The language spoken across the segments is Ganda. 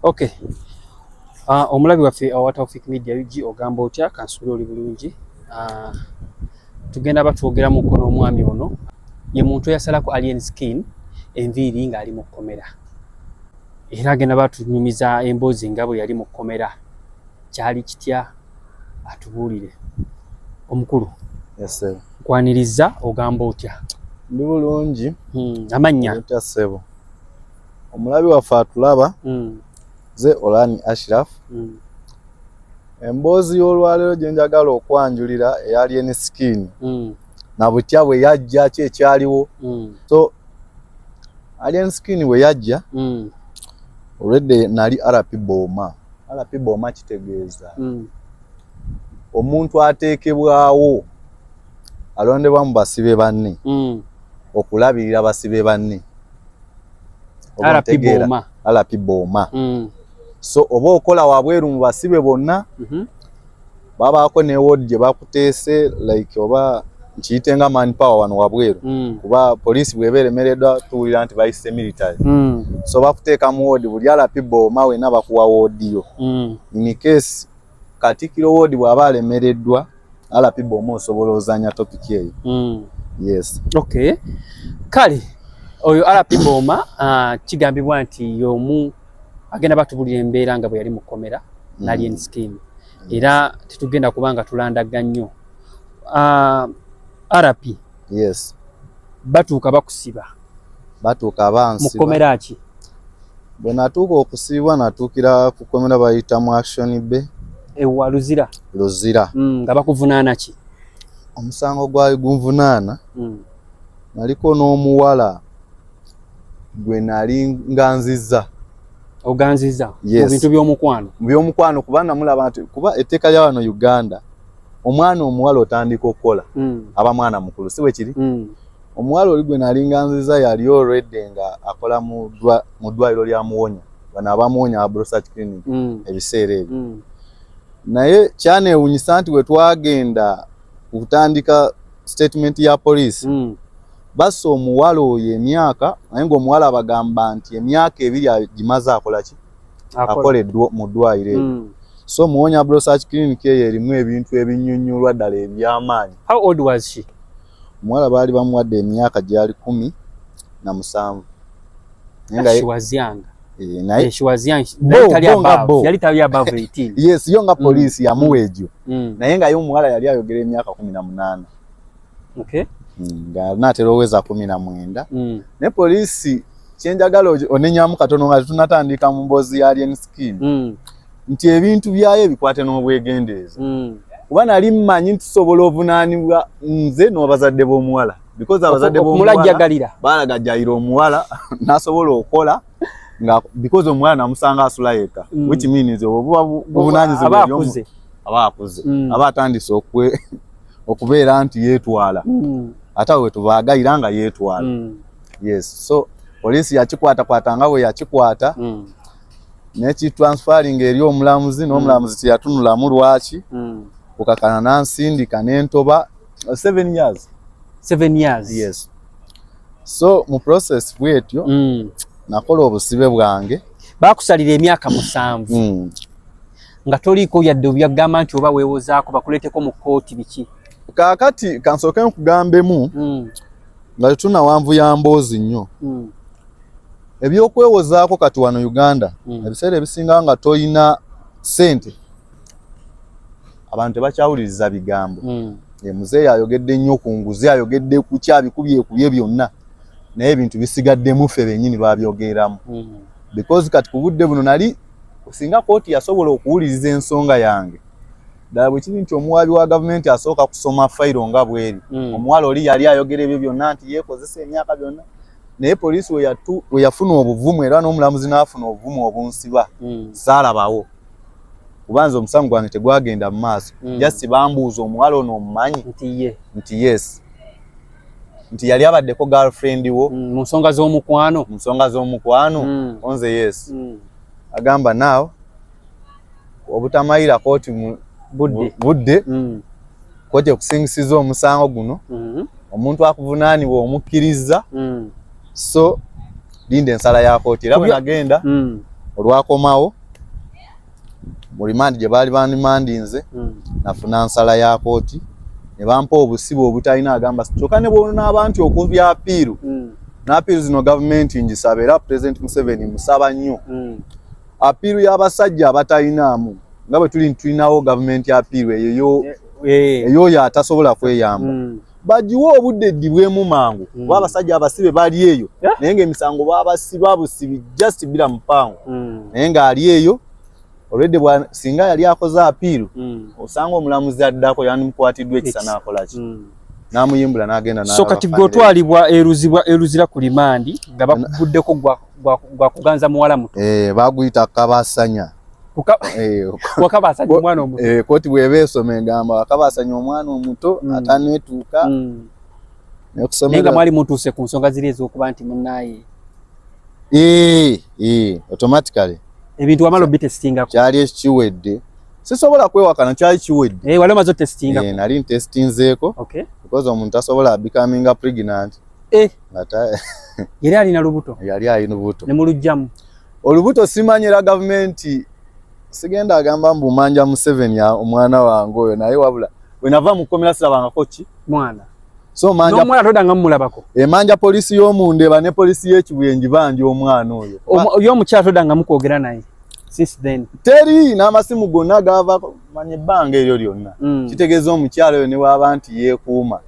Okay. Omulabi waffe owa Tawfik Media UG ogamba otya kansula oli bulungi. Tugenda batwogera mu kono omwami ono ye muntu yasalako alien skin enviiri nga ali mu kkomera. Era agenda batunyumiza emboozi nga bwe yali mu kkomera. Kyali kitya atubuulire. Omukulu. Yes sir. Nkwaniriza ogamba otya? Ndi bulungi. Amanya. Otya sebo. Omulabi waffe atulaba. Ze Olani Ashraf. Emboozi y'olwaleero gye njagala okwanjulira eya alien skin. Na butya bwe yajja ki ekyaliwo. So alien skin bwe yajja already nali RP Boma. RP Boma kitegeeza omuntu ateekebwawo alondebwa mu basibe banne okulabirira basibe banne. RP Boma. So oba okola wabweru mu basibe bonna babaako ne ward gye bakuteese like oba nkiyite nga manpower wano wabweru kuba poliisi bwebeeremereddwa tuwulira nti bayise military. So bakuteeka mu ward buli RP Boma wena bakuwa ward yo. In case Katikkiro ward bw'aba alemereddwa RP Boma osobola ozanya topic eyo. Yes. Okay. Kale oyo RP Boma kigambibwa nti y'omu agenda batubulira embeera nga bwe yali mu kkomera na alien skin. Era tetugenda kubanga tulandaga nnyo. RP. Yes. Batuuka bakusiba. Batuuka bansiba. Mu kkomera ki? Bwe natuuka okusibwa natuukira ku kkomera bayita mu Action Bay. Ewa Luzira. Luzira. Nga bakuvunaana ki? Omusango gwali gunvunaana. Naliko n'omuwala gwe nali nganziza. Oganziza? Yes. Mu bintu by'omukwano? Mu by'omukwano kuba namulaba nti kuba etteeka lya wano Uganda omwana omuwala otandika okukola aba mwana mukulu si bwe kiri. Omuwala oli gwe nali nganziza yali already nga akola mu ddwaliro lya Muwonya bano abamuwonya aba Brosearch Clinic ebiseera ebyo. Naye kyaneewunyisa nti we twagenda kutandika statement ya poliisi bassa omuwala oyo emyaka naye ng'omuwala abagamba nti emyaka 2 agimaze akola ki akoleddwa mu ddwaliro eryo. So Muwonya Brosearch Clinic eyo erimu ebintu ebinnyonnyolwa ddala eby'amaanyi. How old was she? Omuwala baali bamuwadde emyaka gyali 17. She was young. Naye she was young. Yali tali above 18. Yes, yo nga poliisi yamuwa egyo. Naye nga yo omuwala yali ayogera emyaka 18. Okay. Nga natera oweza 19. Ne poliisi kyenjagala onenyamu katono nga tunatandika mu mboozi ya alien skin. Nti ebintu byayo bikwate n'obwegendeeza. Kuba nali mmanyi nti sobola ovunaanibwa nze n'abazadde b'omuwala. Because abazadde b'omuwala balagajjaira omuwala n'asobola okukola nga because omuwala namusanga asula yekka. Which means obuba buvunaanyizibwa ebyomu aba akuze. Aba atandise okubeera nti yeetwala. Ate we tubaagayira nga yeetwala. Yes. So poliisi yakikwatakwata nga bwe yakikwata n'ekitransferring eri omulamuzi n'omulamuzi teyatunulamu lwaki kukakana nansindika n'entoba 7 years. 7 years? Yes. So mu process bwetyo nakola obusibe bwange. Bakusalira emyaka 7 nga toliiko yadde obyagamba nti oba weewozaako bakuleeteko mu kkooti biki? Kaakati kansooke nkugambemu nga tetuna wanvu ya mboozi nnyo. Ebyokwewozaako kati wano Uganda ebiseera ebisinga nga toyina ssente abantu tebakyawuliriza bigambo. Muzeeyi ayogedde nnyo ku nguzi, ayogedde ku kyabikubye byonna naye ebintu bisigaddemu ffe bennyini babyogeramu. Because kati ku budde buno nali singa kooti yasobola okuwuliriza ensonga yange ddala bwe kiri nti omuwaabi wa gavumenti asooka kusoma fayiro nga bweri. Omuwala oli yali ayogera ebyo byonna nti yeekozesa emyaka byonna naye poliisi we yafuna obuvumu era n'omulamuzi n'afuna obuvumu obunsiba saalabawo kuba nze omusango gwange tegwagenda mu maaso. Just bambuuza omuwala ono omumanyi nti yes nti yali abaddeko girlfriend wo mu nsonga z'omukwano onze yes. Agamba naawe obutamayira kooti mu budde kooti ekusingisiza omusango guno omuntu akuvunaanibwa omukkiriza so linda ensala ya kooti era bwe nagenda olwakomawo mu remand gye baali bandimandinze nafuna nsala ya kooti ne bampa obusibe obutalina agamba kyokka ne bwona abantu okubya apiiru n'apiiru zino gavumenti ngisaba era President Museveni musaba nnyo apiiru y'abasajja abatalinamu nga bwe tulinawo gavumenti apiiru eyo yatasobola kweyamba bagiwa obudde eddibwemu mangu kuba abasajja abasibe bali eyo naye ng'emisango babasiba busibi just bila mupango naye ng'ali eyo already singa yali akoze apiiru osanga omulamuzi addako yandimukwatiddwa ekisa n'akolaki n'amuyimbula n'agenda so kati gw'otwalibwa eruzira ku limandi nga bakuguddeko gwa kuganza muwala muto baguyita kabasanya wakabasanya omwana omuto kooti bw'eba esoma egamba wakabasanya omwana omuto ataneetuuka naye nga mwali mutuuse ku nsonga ziri ez'okuba nti munnaaye automatically ebintu wamala obitestingako kyali ekiwedde sisobola kwewakana kyali kiwedde wali omaze otestingako nali ntestinzeeko because omuntu asobola becoming pregnant yali alina lubuto ne mulugjamu olubuto simanyira gavumenti sigenda agamba mbumanja Museveni omwana wange oyo naye wabula bwe nava mu kkomera sirabangako ki mwana so manja n'omwana todanga mumulabako emanja polisi y'omundeba ne polisi y'ekibuyenji banja omwana oyo y'omukyala todanga mukwogera naye since then teri n'amasimu gonna gava manye ebbanga eryo lyonna kitegeeza omukyala oyo ne waba nti yeekuuma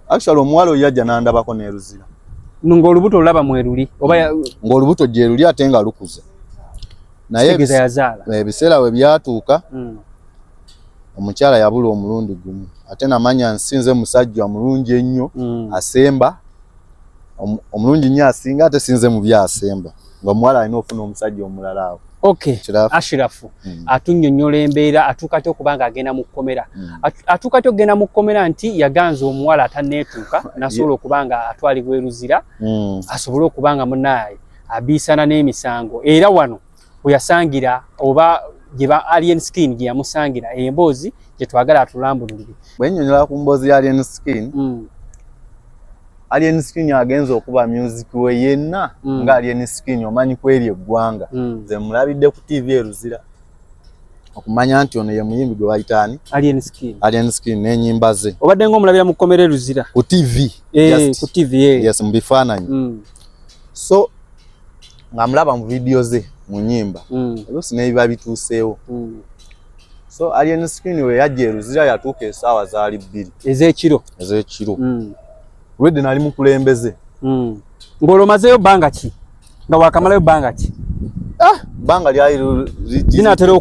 actually omuwala oyo yajja n'andabako neeruzira ng'olubuto olulaba mweruli oba ng'olubuto gyeruli ate nga lukuze naye ebiseera we byatuuka omukyala yabula omulundi gumu ate namanya nsinze musajja mulungi ennyo asemba omulungi nnyo asinga ate sinze mu byasemba ng'omuwala alina ofuna omusajja omulala awo Ashirafu atunnyonnyola embeera atuuka ty okuba ng'agenda mu kkomera atuuka ty okugenda mu kkomera nti yaganza omuwala ataneetuuka nasobola okuba nga atwalibwa eruzira asobole okuba nga munaaye abiisana n'emisango era wano we yasangira oba gye Alien Skin gye yamusangira emboozi gye twagala atulambululire bwe nnyonnyola ku mboozi ya Alien Skin Alien Skin agenza okuba music we yenna nga Alien Skin omanyi kweri eggwanga nze mulabidde ku TV eruzira okumanya nti ono ye muyimbi gwe bayitaani Alien Skin n'ennyimba ze obadde ng'omulabira mu kkomera eruzira ku TV yes mu bifaananyi so nga mulaba mu vidiyo ze mu nnyimba oluusi n'ebiba bituuseewo so Alien Skin we yajja eruzira yatuuka essaawa zaali 2 ez'ekiro Rwede nali mukulembeze ng'olomazeyo bbanga ki nga wakamalayo bbanga ki bbanga lyali linatera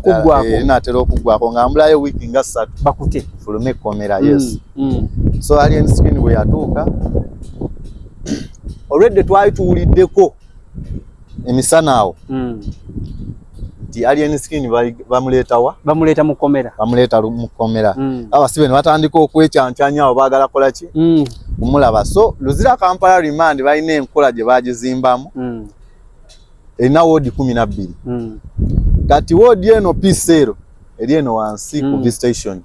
okuggwako nga mbulayo wiiki nga 3 bakute fulume ekkomera yes so Alien Skin bwe yatuuka olwedde twali tuwuliddeko emisana awo nti Alien Skin bamuleeta mu kkomera abasibe ne batandika okwecyancyanya awo baagala kola ki kumulaba so Luzira Kampala remand balina enkola gye bagizimbamu erina woodi 12 kati woodi eno P0 eri eno wansi ku visitation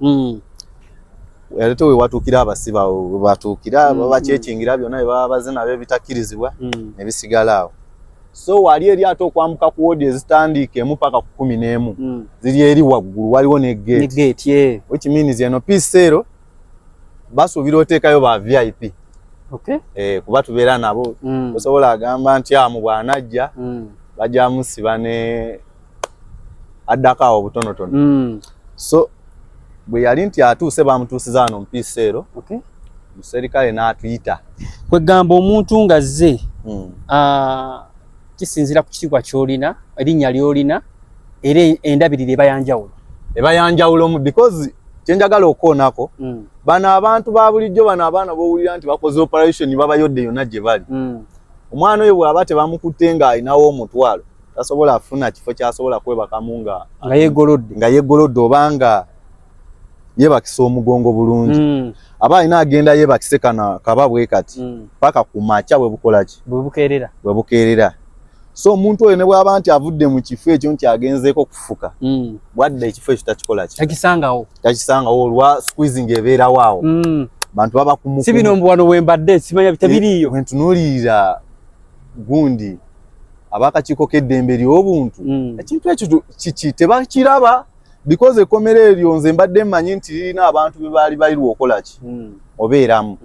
ate we watuukira abasiba we batuukira babakyekingira byonna bye baba baze nabyo bitakkirizibwa ne bisigala awo so wali eri ate okwambuka ku woodi ezitandiika emu paka ku 11 ziri eri waggulu waliwo ne gate which means eno P0 basuubira oteekayo ba VIP kuba tubeera nabo osobola agamba nti amu bw'anajja bajja musiba ne addako awo butonotono so bwe yali nti atuuse bamutuusiza wano mu P0 muserikale n'atuyita kwegamba omuntu nga zze kisinziira ku kitiibwa ky'olina erinnya ly'olina era endabirira eba yanjawulo because kyenjagala okoonako bano abantu ba bulijjo bano abaana b'owulira nti bakoze operation babayodde yonna gye bali omwana oyo bw'aba tebamukutte ng'alinawo omutwalo tasobola afuna kifo kyasobola kwebakamu nga yeegolodde oba nga yeebakisa omugongo bulungi aba alina agenda yeebakise kaba bwe kati paka ku makya bwe bukola ki bwe bukeerera so omuntu oyo ne bw'aba nti avudde mu kifo ekyo nti agenzeeko kufuka bwadde ekifo ekyo takikola ki takisangawo olwa squeezing ebeerawo awo bantu baba kumukumu si bino mbu wano wembadde simanya bitabiriiyo wentunuulirira gundi abakakiiko k'eddembe ly'obuntu ekintu ekyo kiki tebakiraba because ekkomera eryo nze mbadde mmanyi nti lirina abantu be baali balirwa okola ki obeeramu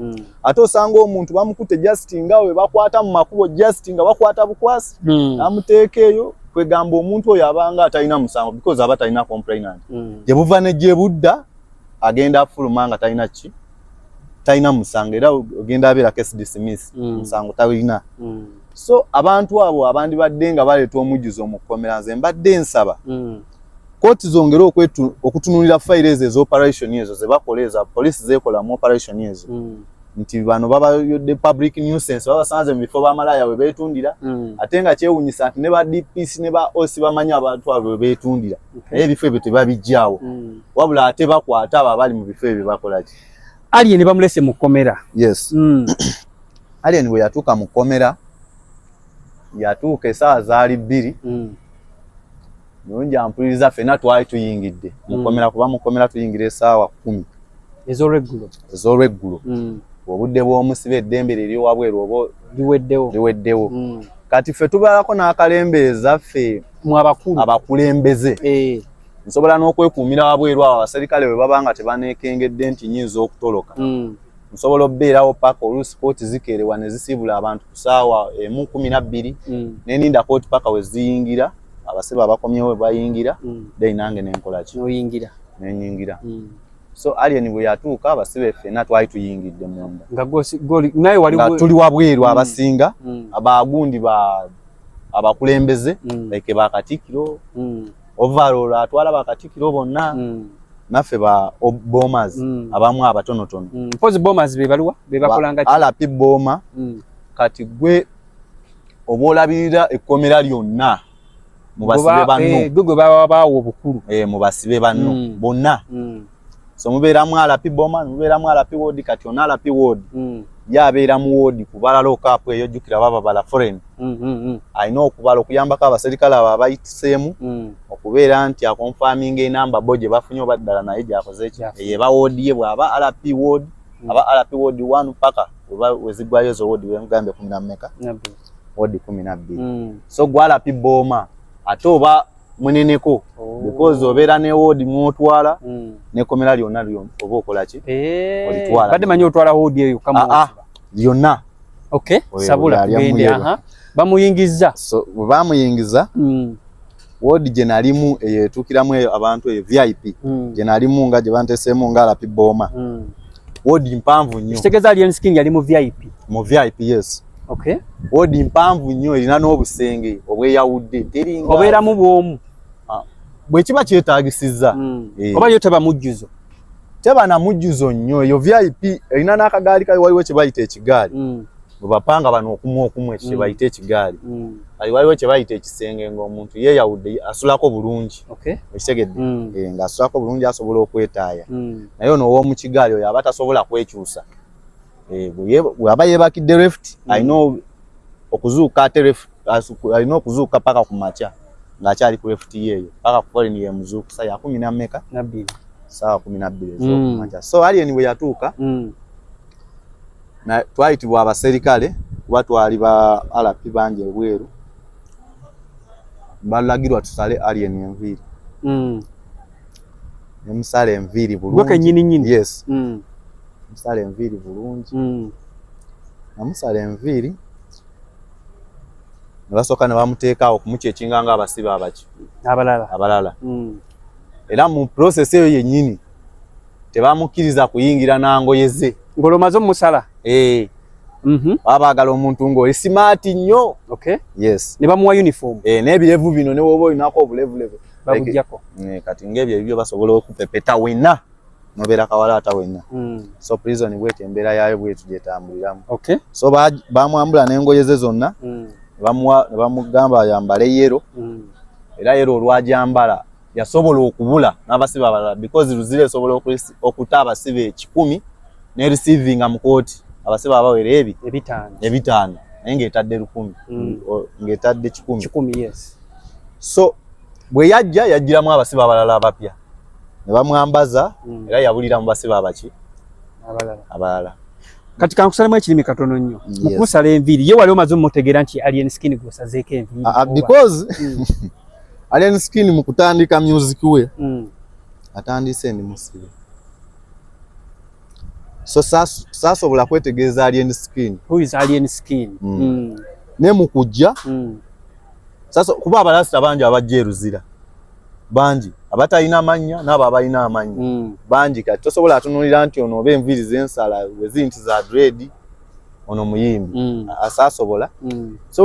ate osanga omuntu bamukutte just nga we bakwata mu makubo just nga bakwata bukwasi namuteeka eyo kwegamba omuntu oyo abanga atalina musango because aba talina complainant gye buva ne gye budda agenda afuluma nga talina ki talina musango era ogenda abeera case dismiss musango talina so abantu abo abandi badde nga baleeta omujjuzo mu kkomera nze mbadde nsaba kooti zongera okutunulira fayiro ezo ez'operation ezo ze bakoleza poliisi zeekola mu operation ezo nti bano babayodde public nuisance babasanze mu bifo b'amalaya we beetundira ate nga kyewunyisa nti ne ba DPC ne ba OC bamanyi abantu abo we beetundira naye ebifo ebyo tebabijjaawo wabula ate bakwata abo abali mu bifo ebyo bakola ki Alien bamulese mu kkomera. Yes. Alien bwe yatuuka mu kkomera yatuuka essaawa zaali 2 nonja ampuliriza ffenna twali tuyingidde mu kkomera kuba mu kkomera tuyingira essaawa 10 ez'olweggulo obudde bw'omusibe eddembe liri wabweru oba liweddewo kati ffe tubalako n'akalembeeza ffe abakulembeze nsobola n'okwekuumira wabweru abo abaserikale bwe baba nga tebaneekengedde nti nyinza okutoloka nsobola obbeerawo paka oluusi kooti zikeerewa ne zisiibula abantu ku ssaawa 12 neninda kooti paka we ziyingira abasibe abakomyewo bayingira then nange nenkola ki nenyingira so Alien bwe yatuuka abasibe ffenna twali tuyingidde munda nga tuli wabweru abasinga abagundi abakulembeze like bakatikkiro overall atwala bakatikkiro bonna naffe ba bombers abamu abatonotono mpozi bombers be baluwa be bakolanga ki alapi bomba kati gwe obolabirira ekkomera lyonna mubasibe banno gwe babawo obukulu mubasibe banno bonna so mubeeramu alapi bomba mubeeramu alapi ward kati ona alapi ward yabeera mu ward kubalala okapu eyo jjukira baba bala foreign alina okubala okuyambako abaserikale abo abayitiseemu okubeera nti akonfaminga enamba bo gye bafunye oba ddala naye gyakoze eki eba ward ye bw'aba alapi ward aba alapi ward 1 paka weziggwayo ezo ward wemugambe 10 ward 12 so gwa alapi boma ate oba muneneko because obeera ne ward mwotwala n'ekkomera lyonna oba okola ki olitwala badde manyi otwala ward eyo lyonna okay sabula tugende bamuyingiza so bamuyingiza ward gye nalimu eyetuukiramu abantu eyo VIP gye nalimu nga gye banteseemu nga alapi boma ward mpanvu nnyo kitegeeza Alien Skin yali mu VIP yes okay ward mpanvu nnyo erina n'obusenge obweyawudde teringa obeeramu bw'omu bwe kiba kyetaagisizza oba yo teba mujjuzo teba na mujjuzo nnyo eyo VIP erina n'akagaali kali waliwo kye bayita ekigaali bwe bapanga bano okumu ekyo kye bayita ekigaali waliwo kye bayita ekisenge ng'omuntu yeeyawudde asulako bulungi ekitegedde ng'asulako bulungi asobola okwetaaya naye ono ow'omu kigaali oyo aba tasobola kwekyusa bw'aba yeebakidde left alina okuzuuka ate left alina okuzuuka paka ku makya ng'akyali ku left yeeyo paka ku foreign yemuzuukusa ya 12 saawa 12 ez'okumakya so Alien bwe yatuuka twayitibwa abaserikale kuba twali ba alapi bangi ebweru balagirwa tusale Alien enviiri nemusala enviiri bulungi yes musala enviiri bulungi namusala enviiri ne basooka ne bamuteekaawo okumucekinga nga abasibe abalala era mu process eyo yennyini tebamukkiriza kuyingira nangoye ze ng'olomaze omusala baba baagala omuntu ng'oli simaati nnyo yes ne bamuwa uniform n'ebirevu bino ne woba olinako obulevulevu babujjako kati ng'ebyo ebyo basobola okupepeta wenna nobeera kawalaata wenna so prison bwetyo embeera yayo bwetu gyetambuliramu so bamwambula n'engoye ze zonna ne bamugamba ayambale yero era yero olwajambala yasobola okubula n'abasibe abalala because luzira esobola okuta abasibe 10 ne receivinga mu kooti abasibe abawera ebitaano naye ng'etadde 10 ng'etadde 10 yes so bwe yajjiramu abasibe abalala abapya ne bamwambaza era yabulira mu basibe abalala kati kankusalamu ekirimi katono nnyo mukusala enviiri ye wali omaze omutegeera nti Alien Skin gwosazeeko enviiri because Alien Skin mu kutandika music we atandise ndi musibe so sasobola kwetegeeza Alien Skin. Who is Alien Skin? Ne mu kujja sasa kuba abalasita bangi abajja eruzira bangi abatalina amanya n'abo abalina amanya bangi kati tosobola atunulira nti ono oba enviiri z'ensala wezinti za dread ono muyimbi asasobola so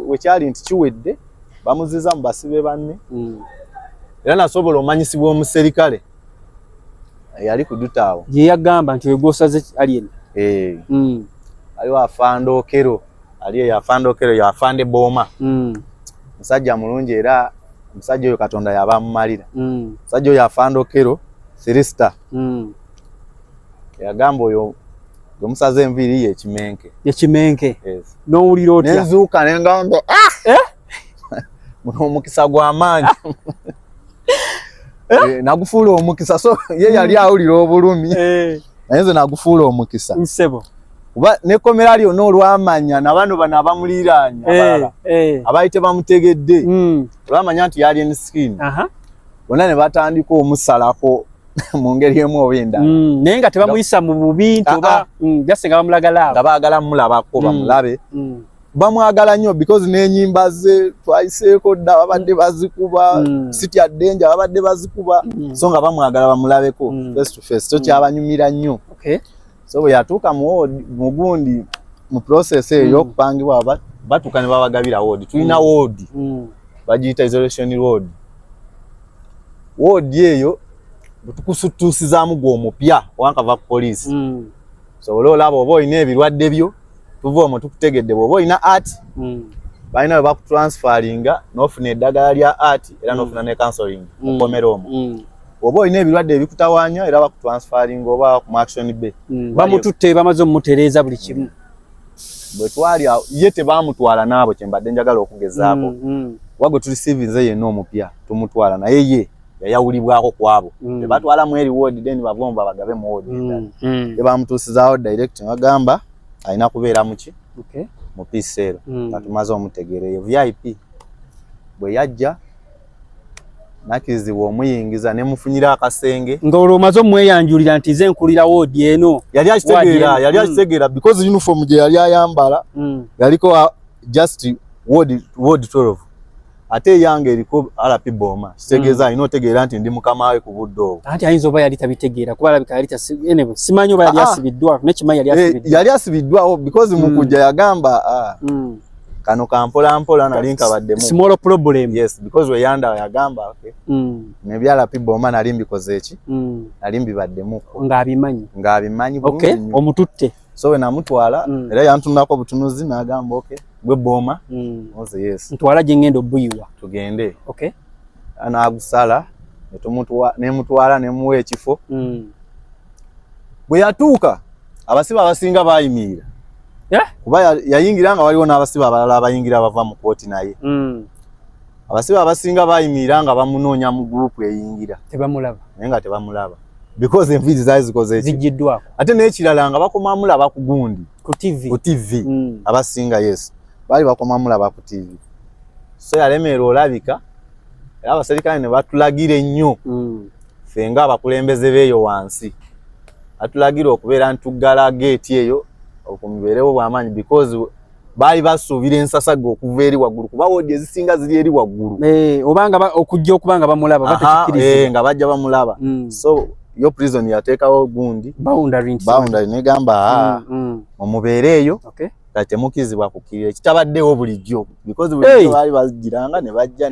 wekyali nti kiwedde bamuziza mu basibe banne era nasobola omanyisibwa omuserikale yali kudutaawo ye yagamba nti wegwosaze Alien aliwo Afande Okero aliye Afande Okero ya Afande Boma musajja mulungi era musajja oyo Katonda yaba mumalira musajja oyo Afande Okero Sirista yagamba oyo gomusaze enviiri ye Kimenke n'owulira otya nenzuuka nengamba muno omukisa gw'amaanyi nagufuula omukisa so ye yali awulira obulumi naye nze nagufuula omukisa nsebo kuba nekomera lyonna olwamanya nabano bano abamuliraanya abalala abaite bamutegedde olwamanya nti Alien Skin bonna ne batandika omusalako mu ngeri emu oba endala naye nga tebamuyisa mu bubintu oba gasenga bamulagala nga baagala mumulabako bamulabe bamwagala nnyo because n'enyimba ze twayiseeko dda babadde bazikuba City at Danger babadde bazikuba so nga bamwagala bamulabeko face to face so kyabanyumira nnyo so bwe yatuuka mu gundi mu process eyo y'okupangibwa batuuka ne babagabira ward tulina ward bagiyita isolation ward eyo tukusutusizaamu gw'omupya wankava ku poliisi so olaba oba olina ebirwadde byo tuva omwo tukutegedde bw'oba olina art balina bwe bakutransferinga n'ofuna eddagala lya art era n'ofuna ne counseling okomera omwo oba olina ebirwadde ebikutawaanya era bakutransferinga oba ku action bay bamututte bamaze omumutereeza buli kimu bwe twali ye tebamutwala n'abo kye mbadde njagala okugezaako wagwe tulisivinze yenna omupya tumutwala naye ye yayawulibwako kwabo tebatwala mu eri ward then bavomba bagabe mu ward tebamutuusizaawo direct bagamba alina kubeera muki mu piseero nga tumaze omutegeereyo VIP bwe yajja nakirizibwa omuyingiza ne mufunyira akasenge nga olwo omaze omweyanjulira nti ze nkulira ward eno yali akitegeera because uniform gye yali ayambala yaliko just ward 12 ate yange eriko RP Boma kitegeeza alina otegeera nti ndi mukama we ku budde obwo anti ayinza oba yali tabitegeera kuba alabika yali simanyi oba yali asibiddwa nekimanyi yali asibiddwawo because mukujja yagamba kano kampola nali nkabaddemu small problem yes because we yanda yagamba nebyala RP Boma nali mbikoze eki nali mbibaddemu ng'abimanyi omututte so we namutwala era yantunako butunuzi n'agamba gwe Boma oze yes ntwala gye ngendo buyiwa tugende anagusala nemutwala nemuwa ekifo bwe yatuuka abasibe abasinga bayimirira kuba yayingira nga waliwo n'abasibe abalala abayingira bava mu kooti naye abasibe abasinga bayimirira nga bamunoonya mu gurupu eyingira naye nga tebamulaba because enviiri zaali zikoze zijiddwako ate n'ekirala nga bakoma mulaba ku gundi ku TV abasinga yes bali bakoma mulaba ku TV so yalemeera olabika era abaserikale ne batulagira ennyo ffe nga abakulembeze beeyo wansi batulagira okubeera ntugala geeti eyo okumubeerewo bw'amaanyi because baali basuubira ensasage okuva eri waggulu kuba wodi ezisinga ziri eri waggulu obanga okujja okuba nga bamulaba batekikkiriza nga bajja bamulaba so yo prison yateekawo gundi boundary negamba omubeere eyo kati temukizibwa kukirira kitabaddewo bulijjo because bulijjo baali bagiranga ne bajja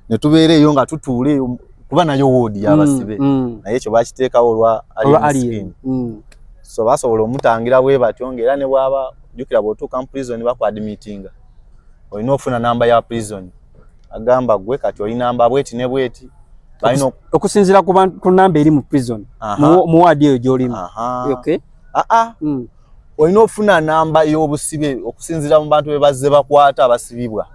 ne tubeera eyo nga tutuula eyo kuba nayo woodi y'abasibe naye ekyo bakiteekawo olwa Alien Skin so basobola omutangira bwe batyo ng'era ne bwaba jjukira bw'otuuka mu prison bakuadmitinga olina ofuna namba ya prison agamba gwe kati oli namba bweti ne bweti okusinziira ku namba eri mu prison mu wadi eyo gy'olimu olina ofuna namba y'obusibe okusinziira mu bantu be bazze bakwata abasibibwa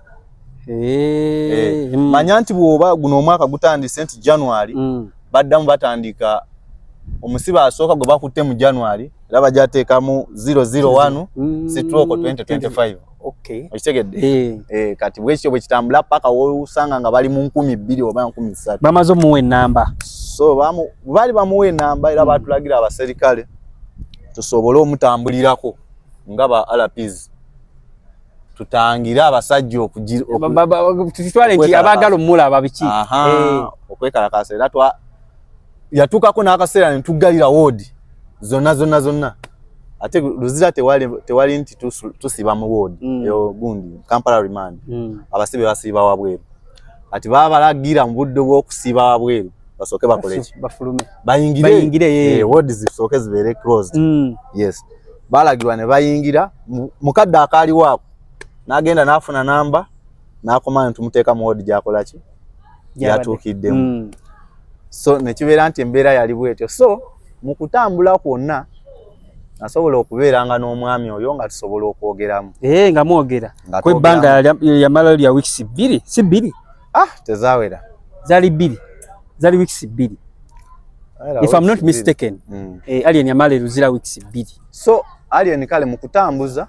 manya nti bw'oba guno omwaka gutandise nti January baddamu batandika omusibe asooka gwe bakutte mu January era bajateekamu 001 stroke 2025. Okay. Okitegedde? Kati bwekityo bwe kitambula paka woosanga nga bali mu 2,000 oba 13. Bamaze omuwa ennamba. So baali bamuwa ennamba era baatulagira abaserikale tusobole omutambulirako nga ba RPs. Tutangira abasajja tutwale nti abaagala omulaba biki. Okwekalakasa era yatuukako n'akaseera ne tuggalira woodi zonna. Ate luzira tewali nti tusiba mu woodi eyo gundi Kampala remand. Abasibe basiiba wabweru. Kati balagira mu budde bw'okusiiba wabweru basooke bakole ki? Bafulume. Bayingire woodi zisooke zibeere closed. Yes. Balagirwa ne bayingira mukadde akaaliwo ako n'agenda n'afuna namba n'akoma ne tumuteeka mu woodi gy'akola ki? Gyatuukiddemu. So ne kibeera nti embeera yali bwetyo. So mu kutambula kwonna nasobola okubeeranga n'omwami oyo nga tusobola okwogeramu. Nga mwogera. Kw'ebbanga yamala lya weeks 2, si 2? Tezaawera. Zali 2. Zali weeks 2. If I'm not mistaken, Alien yamala luzira weeks 2. So Alien kale mu kutambuza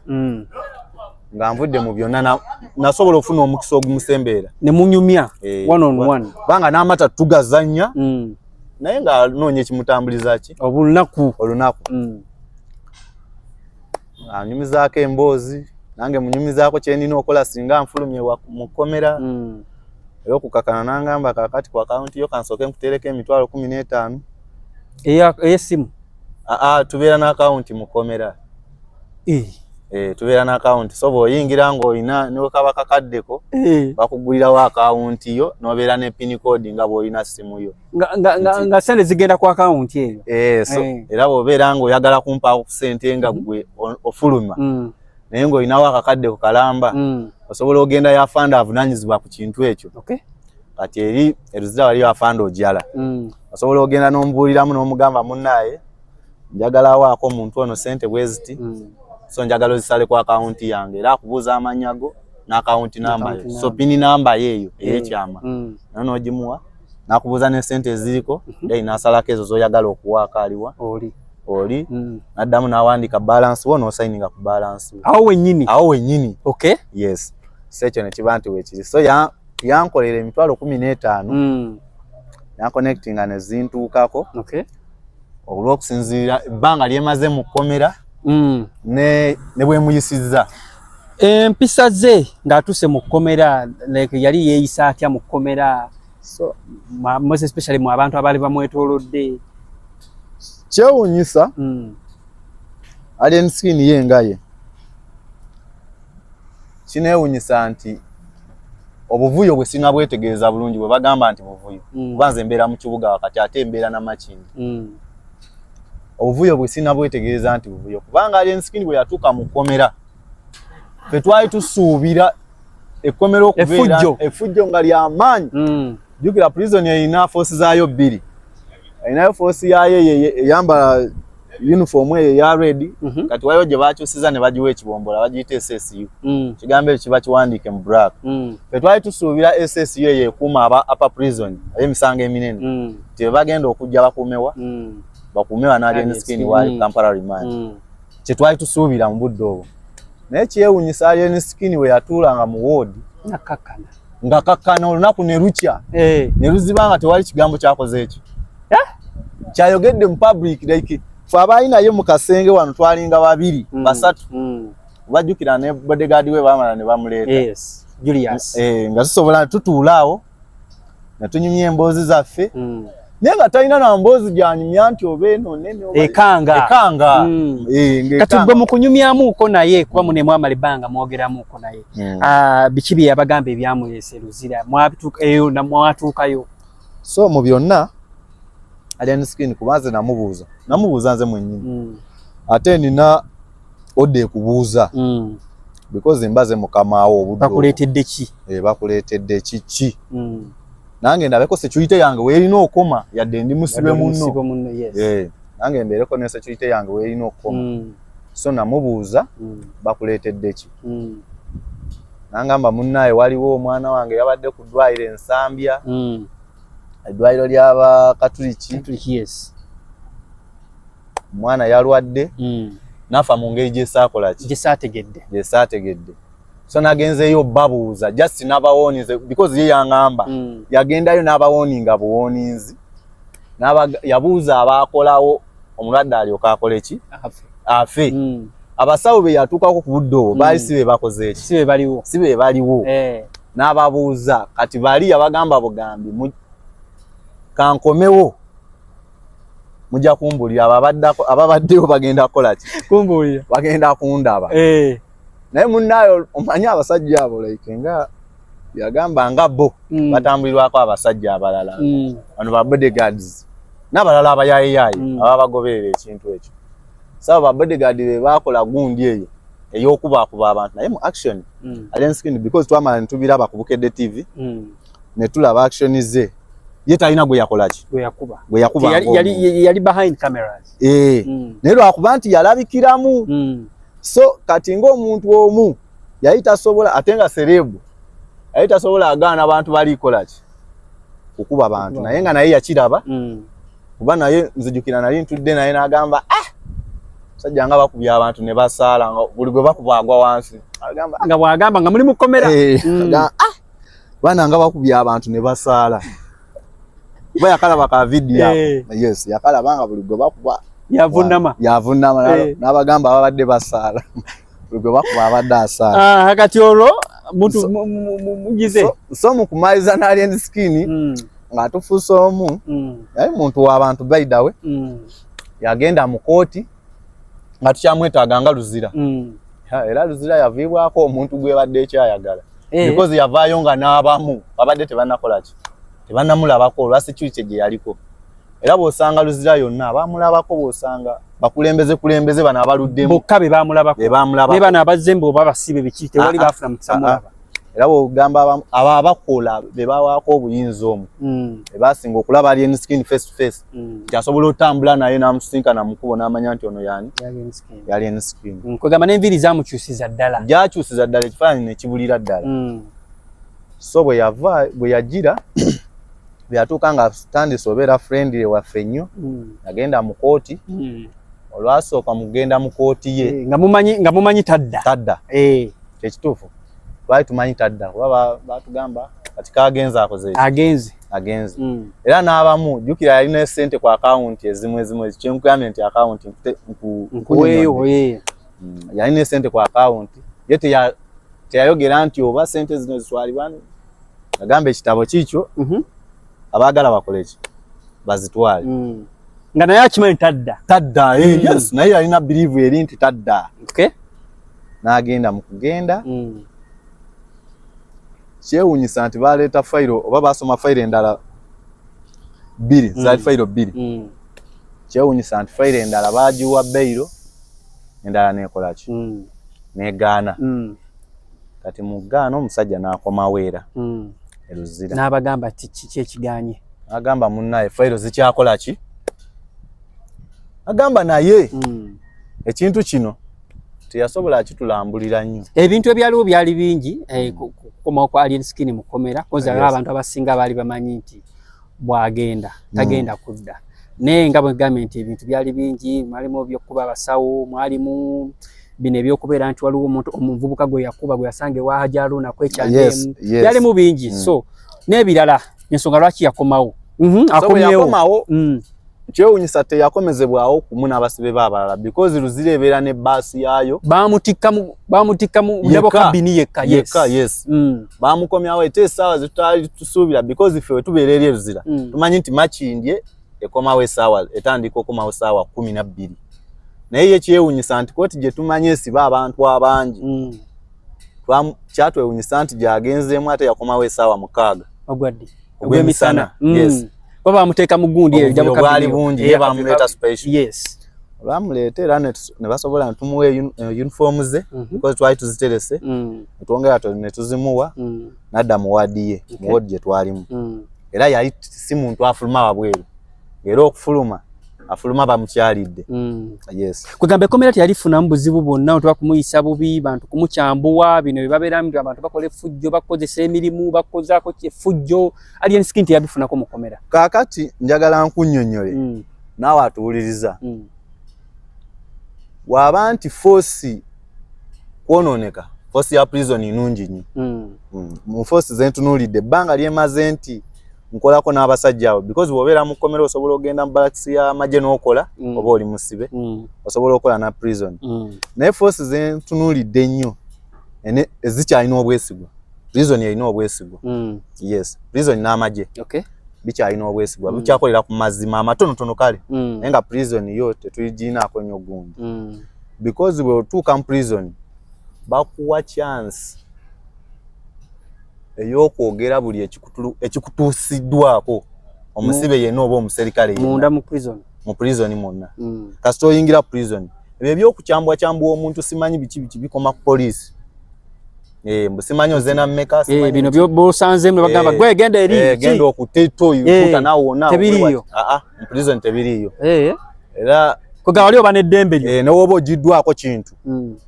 nga nvudde mu byonna nasobola ofuna omukisa ogumusembeera. Ne munyumya one on one. Banga n'amata tugazanya naye nga noonye ekimutambuliza ki? Olunaku. Anyumizaako emboozi nange munyumizaako kyenina okola singa nfulumye mu kkomera. Era okukakana n'angamba kakati ku akawunti yo kansooke nkuteereko emitwalo 15. Ey'essimu? Tubeera n'akawunti mu kkomera. Tubeera n'akawunti. So bw'oyingira ng'olina ne kaba kakaddeko bakugulirawo akawunti yo n'obeera ne pin code nga bw'olina ssimu yo. Nga sente zigenda ku akawunti eyo. So era bw'obeera ng'oyagala kumpaako ssente nga gwe ofuluma naye ng'olinawo akakaddeko kalamba osobola ogenda yafanda avunaanyizibwa ku kintu ekyo. Kati eri eruzira wali yafanda ojala. Osobola ogenda n'omubuuliramu n'omugamba munnaaye njagala waako omuntu ono ssente bweziti. So njagala ozisale ku akawunti yange era akubuuza amannya go n'akawunti namba yo. So pini namba yeeyo ey'ekyama nayo n'ogimuwa n'akubuuza ne ssente eziriko then n'asalako ezo z'oyagala okuwaako aliwa oli n'addamu n'awandiika balance wo n'osayininga ku balance. Awo wennyini. Okay. Yes. So ekyo ne kiba nti weekiri. So yankolera emitwalo 15 yankonectinga ne zintuukako olw'okusinziira ebbanga lyemaze mu kkomera ne bwe muyisizza. Empisa ze ng'atuuse mu kkomera yali yeeyisa atya mu kkomera? So most especially mu abantu abaali bamwetoolodde. Kyewuunyisa Alien Skin ye ngaye kineewuunyisa nti obuvuyo bwe singa bwetegeeza bulungi bwe bagamba nti buvuyo kuba nze mbeera mu kibuga wakati ate embeera n'amakindi. Obuvuyo bwe singa bwetegeeza nti buvuyo kubanga Alien Skin bwe yatuuka mu kkomera ffe twali tusuubira ekkomera okubeera effujjo nga ly'amaanyi. Jjukira prison erina force zaayo 2. Erinayo force yaayo eyambala uniform eyo eya red. Kati waliwo gye baakyusiza ne bagiwa ekibombola bagiyita SSU. Kigambo ekyo kiba kiwandiike mu black. Ffe twali tusuubira SSU eyo ekuuma aba upper prison ey'emisango eminene. Nti bagenda okujja bakuumewa n'Alien Skin wali Kampala remand. Kye twali tusuubira mu budde obwo. Naye kyewuunyisa Alien Skin we yatuulanga mu woodi nga kakkana olunaku ne lukya ne luziba nga tewali kigambo kyakoze ekyo. Kyayogedde mu public like ffe abaali naye mu kasenge wano twalinga 2 3 bajjukira ne bodyguard we baamala ne bamuleeta. Julius. Nga tusobola tutuula awo ne tunyumya emboozi zaffe naye nga talina na mboozi gyanyumya nti oba eno nene ekanga. Kati gwe mu kunyumyamuuko naye kuba munemu amala ebbanga mwogeramuuko naye biki bye yabagamba ebyamuyesa Luzira mwatuukayo? So mu byonna Alien Skin kubanze namubuuza nze mwennyini ate nina odde kubuuza because mbaze mukamaawo obudde bakuleetedde ki? Bakuleetedde kiki? Nange ndabeko security yange weerina okoma yadde ndi musibe munno. Nange mbeereko ne security yange weerina okoma. So namubuuza bakuleetedde ki? Nangamba munnaaye waliwo omwana wange yabadde ku ddwaliro Ensambya. Eddwaliro ly'Abakatuliki. mwana yalwadde nafa mu ngeri gyesaategedde so nagenzeeyo babuuza just n'abawoninze because ye yangamba yagendayo n'abawoninga buwoninzi yabuuza abaakolawo omulwadde alyoka akole ki afe abasawo be yatuukako ku budde obwo baali si be bakoze eki si be baliwo n'ababuuza kati bali yabagamba bugambi kankomewo mujja kumbulira ababaddeyo bagenda kukola ki kumbulira bagenda kundaba naye munnayo omanyi abasajja abo like nga yagamba nga bo batambulirwako abasajja abalala bano ba bodyguards n'abalala abayayeyayi ababagoberera ekintu ekyo saba ba bodyguard be bakola gundi eyo ey'okubaakuba abantu naye mu action Alien Skin because twamala ntubiraba ku Bukedde TV ne tulaba action ze ye talina gwe yakola ki gwe yakuba yali behind cameras naye lwakuba nti yalabikiramu so kati ng'omuntu omu yali tasobola ate nga serebu yali tasobola agaana abantu balikola ki kukuba abantu naye nga naye yakiraba kuba naye nzijukira nali ntudde naye n'agamba sajja nga bakubya abantu ne basaala nga buli gwe bakuba agwa wansi nga bwagamba nga muli mukomera bana nga bakubya abantu ne basaala kuba yakalaba ka video yes yakalaba nga buli gwe bakuba yavunama n'abagamba ababadde basaala buli gwe bakuba abadde asaala kati olwo muntu mugize so mu kumaliza na Alien Skin nga tufuuse omu yali muntu w'abantu baidawe yagenda mu kooti nga tukyamwetaaga nga Luzira era Luzira yaviibwako omuntu gwe badde ekyayagala because yavaayo nga n'abamu babadde tebannakola ki tebannamulabako olwa security gye yaliko era bw'osanga Luzira yonna abamulabako bw'osanga bakulembeze bano abaluddemu bokka be baamulabako ne bano abazembe oba basibe biki tewali baafuna mukisa mulaba era bw'ogamba ababakola be bawaako obuyinza omu basinga okulaba Alien Skin face to face kyasobola otambula naye n'amusinkana mukubo n'amanya nti ono yani Alien Skin kwegamba n'enviiri zaamukyusiza ddala gyakyusiza ddala ekifaananyi ne kibulira ddala so bwe yagira bwe yatuuka nga tandise obeera friendly waffe nnyo yagenda mu kooti olwasooka mugenda mu kooti ye nga mumanyi tadda kyekituufu twali tumanyi tadda kuba batugamba kati kagenze akoze agenze era n'abamu jjukira yalina esente ku akawunti ezimu kyenkuyambye nti akawunti nkuweeyo yalina esente ku akawunti ye teyayogera nti oba sente zino zitwalibwa agamba ekitabo kikyo abaagala bakole ki bazitwale nga naye akimanyi tadda yes naye yalina believe eri nti tadda n'agenda mu kugenda kyewuunyisa nti baleeta fayiro oba basoma fayiro endala bbiri zaali fayiro bbiri kyewuunyisa nti fayiro endala baagiwa beyiro endala nekola ki negaana kati mu gaana omusajja n'akomawo era Luzira n'abagamba ti kiki ekiganye agamba munnaye fayiro zikyakola ki agamba naye ekintu kino teyasobola kitulambulira nnyo ebintu ebyaliwo byali bingi kukomawo kwa Alien Skin mukomera koza abantu abasinga baali bamanyi nti bwagenda tagenda kudda naye nga bwegambye nti ebintu byali bingi mwalimu byokkuba abasawo mwalimu bino ebyokubeera nti waliwo omuvubuka gwe yakuba gwe yasange wahajaluna kwekyandemu byalimu bingi so n'ebirala ensonga lwaki yakomawo akomyewo kyewuunyisa teyakomezebwawo kumu n'abasibe b'abalala because Luzira ebeera ne baasi yaayo bamutikka mu dabo kabini yekka yes bamukomyawo ate essaawa zetutali tusuubira because ffe we tubeera eri Luzira tumanyi nti makindye ekomawo essaawa etandika okomawo essaawa 12 naye ye kyewuunyisa nti kooti gye tumanyi esiba abantu abangi kyatwewuunyisa nti gyagenzeemu ate yakomawo essaawa 6 ogw'emisana baba bamuteeka mu gundi eyo dabo kabali bungi ye bamuleeta special olwamuleeta era ne basobola ntumuwa uniform ze because twali tuziterese netwongera ne tuzimuwa n'adda mu waadi ye mu waadi gye twalimu era yali si muntu afuluma wabweru era okufuluma afuluma bamukyalidde kwegamba ekkomera teyalifunamu buzibu bwonna otuba kumuyisa bubi bantu kumukyambuwa bino byebabeeramu nti abantu bakola effujjo bakozesa emirimu bakozaako effujjo Alien Skin teyabifunako mu kkomera kaakati njagala nkunnyonnyole naawe atuwuliriza waba nti force kwononeka force ya prison inungi nnyo mu force zentunulidde ebbanga lyemaze nti nkolako n'abasajja abo because bw'obeera mu kkomera osobola okugenda mu barracks ya magye n'okola oba oli musibe osobola okukola na prison naye force zentunulidde nnyo ezikyalina obwesigwa prison erina obwesigwa yes prison n'amagye bikyalina obwesigwa bikyakolera ku mazima amatonotono kale naye nga prison yo tetuyiginaako nnyo gundi because bw'otuuka mu prison bakuwa chance eyokwogera buli ekikutuusiddwako omusibe yenna oba omuserikale munda mu prison mwonna kasita oyingira prison ebyo ebyokukyambwakyambwa omuntu simanyi biki bikoma ku poliisi simanyi ozena mmeka bino byosanzemu bagamba gwe genda eri genda okuteeta oyo kuta nawe wonna tebiriyo mu prison tebiriyo era kuga wali oba n'eddembe lyo newoba ogiddwako kintu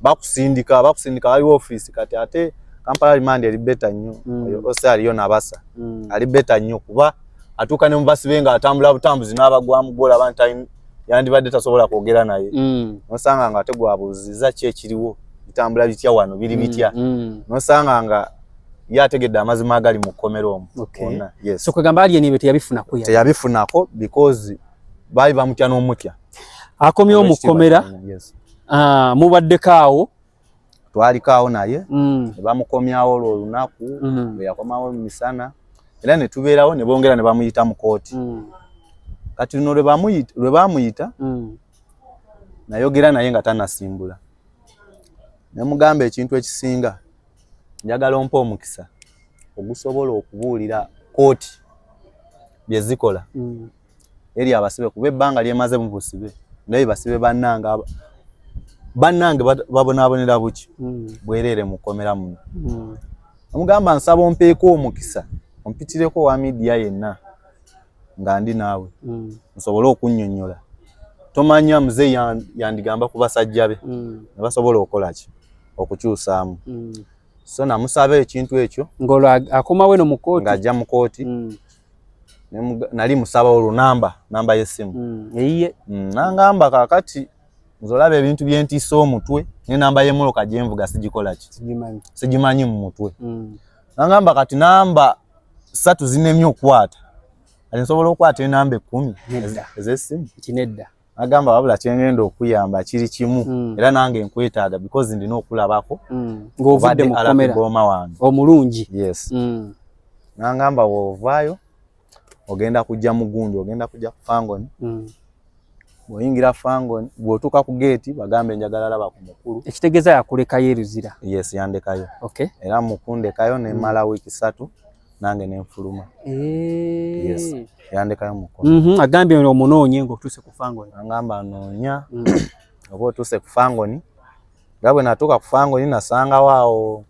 bakusindika waliwo office kati ate Kampala remand eri beta nnyo oyo ose aliyo nabasa ali beta nnyo kuba atuuka ne mubasibe nga atambula butambuzi n'abagwamu gola abantu yandibadde tasobola kwogera naye nosanga nga ate gwabuuziza ki ekiriwo bitambula bitya wano biri bitya nosanga nga yategedde amazima agali mu kkomera omwo so kwegamba alien ebyo teyabifunako because baali bamutya n'omutya akomyewo mu kkomera mubaddekaawo twalikaawo naye ne bamukomyawo olwo olunaku bwe yakomawo misana era ne tubeerawo ne bongera ne bamuyita mu kooti kati luno lwe bamuyita nayogera naye nga tanasimbula ne mugamba ekintu ekisinga njagala ompa omukisa ogusobola okubuulira kooti bye zikola eri abasibe kuba ebbanga lyemaze mu busibe naye basibe bannange babonaabonera buki bwereere mu kkomera muno omugamba nsaba ompeeko omukisa ompitireko wa midiya yenna nga ndi naawe nsobole okunnyonnyola tomanya muzeeyi yandigamba ku basajja be ne basobola okukola ki okukyusaamu so namusaba ekintu ekyo ng'olwo akomawo eno mu kooti ng'ajja mu kooti nali musaba olwo namba y'essimu eyiye nangamba kaakati nzolaba ebintu byentiisa omutwe n'enamba y'emmotoka gye nvuga sigikola ki sigimanyi mu mutwe nangamba kati namba 3 zinemye okukwata ati nsobola okukwata enamba 10 ez'essimu kinedda agamba wabula kyengenda okuyamba kiri kimu era nange nkwetaaga because ndina okulabako ng'ovudde mu kkomera wange omulungi yes nangamba woovaayo ogenda kujja mu gundi ogenda kujja ku Fangoni bw'oyingira Fangoni bw'otuuka ku geeti bagambe njagala laba ku mukulu ekitegeeza yakulekayo eruzira yes yandekayo era mukundekayo ne mala wiiki 3 nange nenfuluma yes yandekayo mukono agambye omunoonye ng'otuuse ku Fangoni angamba noonya oba otuuse ku Fangoni nga bwe natuuka ku Fangoni nasangawo awo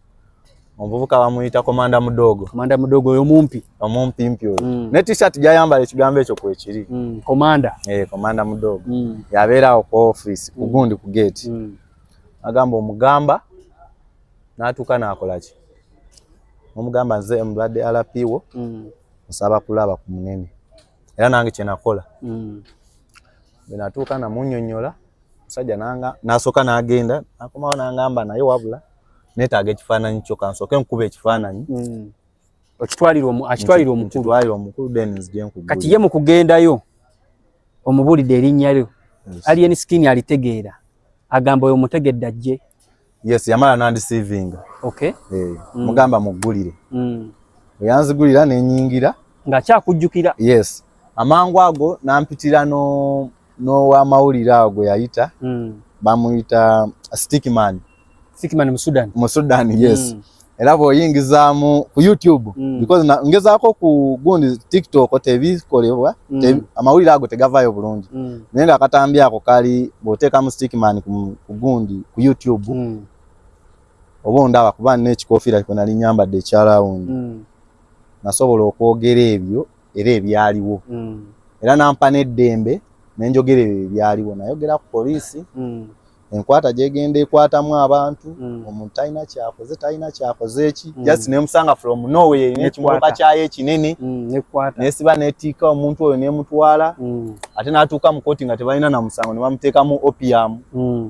omuvubuka bamuyita komanda mudogo oyo omumpimpi oyo ne t-shirt gyayambala ekigambo ekyo kwekiri komanda mudogo yabeerawo ku office ku gundi ku gate agamba omugamba n'atuuka n'akola ki omugamba nze omulwadde alapiwo nsaba kulaba ku munene era nange kye nakola bwe natuuka namunnyonnyola musajja n'asooka n'agenda nakomawo n'angamba naye wabula neetaaga ekifaananyi kyo kansooke nkuba ekifaananyi akitwalira omukulu Dennis Jenkugulu kati ye mu kugendayo omubuulidde erinnya lyo alien skin alitegeera agamba oyo mutegedde ajje yes yamala nandisiivinga mugamba muggulire bwe yanzigulira nenyingira ng'akyakujjukira yes amangu ago nampitira n'owamawulire ago gwe yayita bamuyita Stickman mu Sudan yes era bw'oyingizaamu ku YouTube because ngezaako ku gundi TikTok tebikolebwa amawulire ago tegavaayo bulungi naye nga akatambi ako kali bw'oteekamu Stickman ku gundi ku YouTube oba ondaba kuba n'ekikoofiira kwe nali nyambadde ekyalawundi nasobola okwogera ebyo era ebyaliwo era nampa n'eddembe nenjogera ebyo ebyaliwo nayogera ku poliisi enkwata gyegenda ekwatamu abantu omuntu talina kyakoze eki just nemusanga from nowhere n'ekimotoka kyayo ekinene nesiba netiika omuntu oyo nemutwala ate n'atuuka mu kooti nga tebalina na musango ne bamuteekamu opium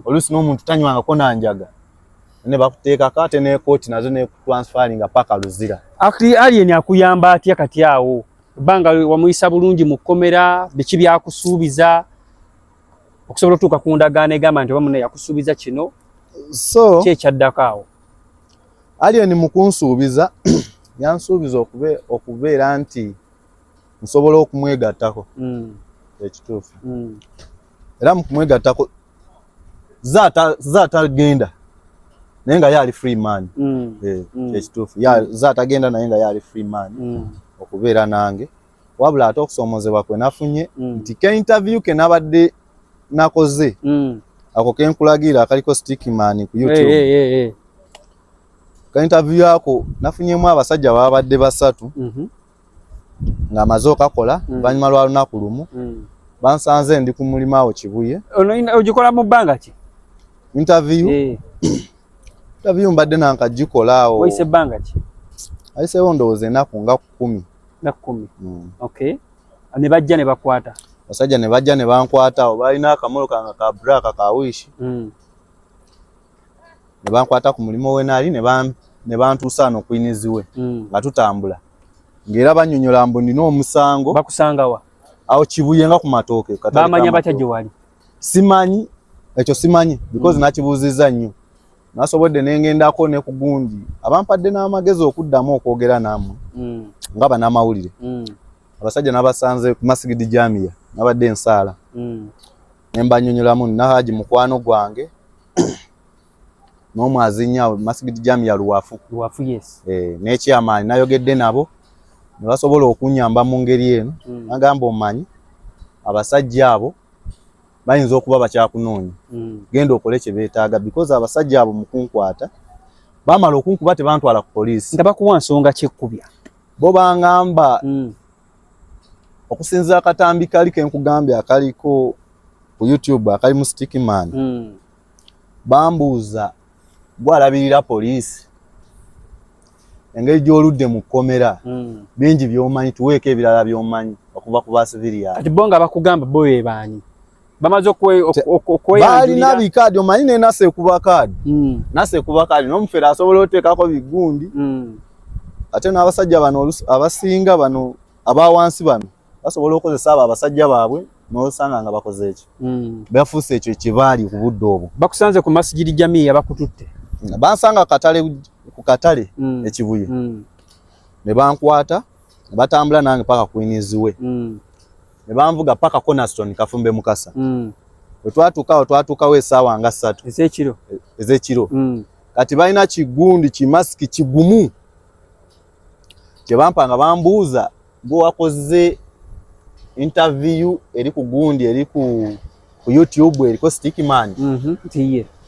oluusi n'omuntu tanywangako nanjaga ne bakuteekako ate ne kooti nazo nekutwansfaringa paka Luzira. Alien akuyamba atya kati awo banga wamuyisa bulungi mu kkomera biki byakusuubiza okusobola otuuka ku ndagaano egamba nti oba munne yakusuubiza kino so kyekyaddako awo? Alien mu kunsuubiza yansuubiza okubeera nti nsobola okumwegattako ekituufu era mu kumwegattako zaatagenda naye nga yali free man ekituufu zaatagenda naye nga yali free man okubeera nange wabula ate okusoomozebwa kwe nafunye nti ke interview ke nabadde nakoze ako kenkulagira akaliko Stickman ku YouTube ka interview ako nafunyemu abasajja babadde basatu nga amaze okakola banyuma lwa lunaku lumu bansanze ndi ku mulimu awo Kibuye. Ogikola mu bbanga ki interview? Interview mbadde nankagikola awo wayise bbanga ki? Ayiseewo ndowooza ennaku nga 10. Okay. Ne bajja ne bakwata basajja ne bajja ne bankwata awo balina akamolo kange ka braka ka wish ne bankwata ku mulimu we naali ne bantuusa no kwiniziwe nga tutambula ng'era bannyonnyola mbu nina omusango. Bakusanga wa? Awo Kibuye nga ku matooke. Bamanya batya gye wali? Simanyi, ekyo simanyi because nakibuuzizza nnyo. Nasobodde nengendako ne ku gundi abampadde n'amagezi okuddamu okwogera nammwe nga banamawulire. Abasajja nabasanze ku Masigidi Jamia nabadde ensaala ne mbanyonyolamu na Haji mukwano gwange n'omwazinya Masigidi Jamia Luwafu. Yes. N'ekyamaanyi nayogedde nabo ne basobola okunyamba mu ngeri eno nagamba omanyi abasajja abo bayinza okuba bakyakunoonya genda okole kye beetaaga because abasajja abo mukunkwata bamala okunkuba tebantwala ku poliisi nga bakuwa nsonga kyekkubya bo bangamba okusinza akatambi kali kenkugambye akaliko ku YouTube akali mu Stickman bambuuza gwalabirira poliisi engeri gy'oludde mu kkomera bingi by'omanyi tuweeko ebirala by'omanyi okuva ku basiviliani. Kati bo nga bakugamba bo bebaani bamaze okweyanjulira balina bikaadi omanyi ne nase kuba kaadi nase kuba kaadi n'omufere asobola oteekako bigundi ate n'abasajja bano abasinga bano abawansi bano basobola okozesa abo abasajja baabwe n'osanga nga bakoze ekyo bafuuse ekyo ekibaali ku budde obwo. Bakusanze ku Masigidi Jamia bakututte? Bansanga ku katale ekibuye ne bankwata ne batambula nange paka kwiniziwe ne banvuga paka Cornerstone Kafumbe Mukasa twatuukawo essaawa nga 3 ez'ekiro kati balina kigundi kimasiki kigumu kye bampanga bambuuza gwe wakoze interview eri ku gundi eri ku YouTube eriko Stickman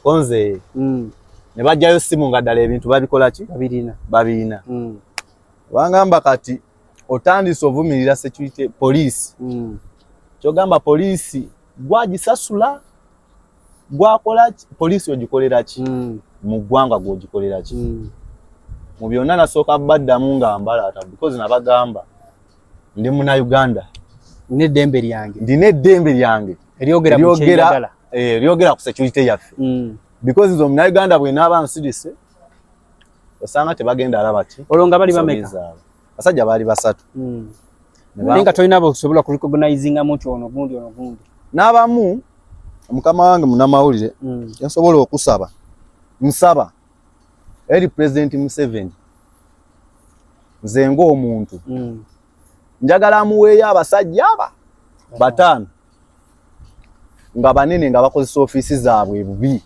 konze ne bajjayo simu nga ddala ebintu babikola ki babirina bangamba kati otandise ovumirira security police kyogamba poliisi gwagisasula gwakola poliisi ogikolera ki mu ggwanga gwogikolera ki mu byonna nasooka baddamu nga mbalata because nabagamba ndi muna Uganda n'eddembe lyange ndina eddembe lyange eryogera ku security yaffe because nze omuna Uganda bwe naaba nsirise osanga tebagenda alaba ki olonga bali bameka basajja baali 3 nenga tolina okusobola ku recognizinga muntu ono gundi n'abamu mukama wange munamawulire yasobola okusaba nsaba eri President Museveni nze ng'omuntu njagala muweeyo abasajja aba 5 nga banene nga bakozesa ofiisi zaabwe bubi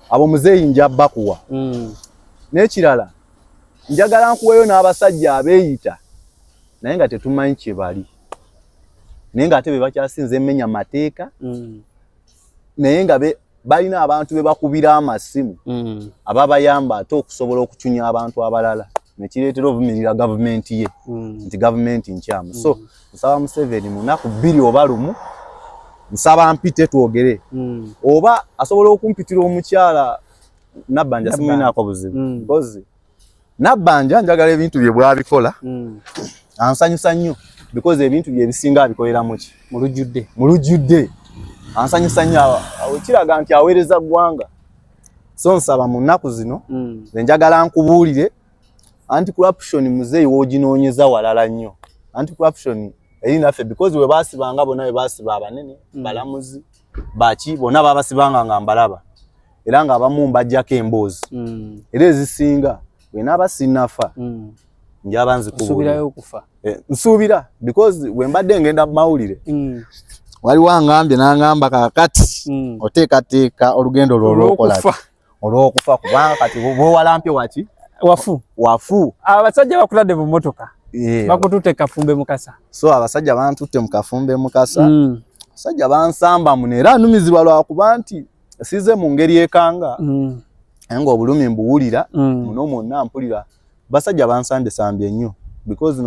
abo muzeeyi njabba kuwa n'ekirala njagala nkuweeyo n'abasajja abeeyita naye nga tetumanyi kye bali naye nga ate be bakyasinze emmenya mateeka naye nga balina abantu be bakubira amasimu ababayamba ate okusobola okucunya abantu abalala nekireetera ovumirira gavumenti ye nti gavumenti nkyamu so nsaba Museveni mu nnaku 2 oba 1 nsaba mpite twogere oba asobola okumpitira omukyala Nabbanja simuinaako buzibu because Nabbanja njagala ebintu bye bwabikola ansanyusa nnyo because ebintu bye bisinga abikolera mu lujjudde ansanyusa nnyo awo kiraga nti aweereza ggwanga so nsaba mu nnaku zino njagala nkubuulire anti-corruption muzeeyi w'oginoonyeza walala nnyo anti-corruption eri naffe because we baasibanga bonna we baasiba abanene balamuzi baki bonna babasibanga nga mbalaba era nga abamu mbajjako emboozi era ezisinga wenaaba sinnafa njaba nzikubuulira nsuubira because we mbadde ngenda mu mawulire waliwo angambye n'angamba kakati oteekateeka olugendo olw'okufa kubanga kati bwewalampye waki wafu abasajja bakuladde mu motoka bakututte kafumbe mukasa so abasajja bantutte mu kafumbe mukasa abasajja bansamba muno era numizibwa lwakuba nti size mu ngeri ekanga nga obulumi mbuwulira muno mwonna mpulira basajja bansambye nnyo because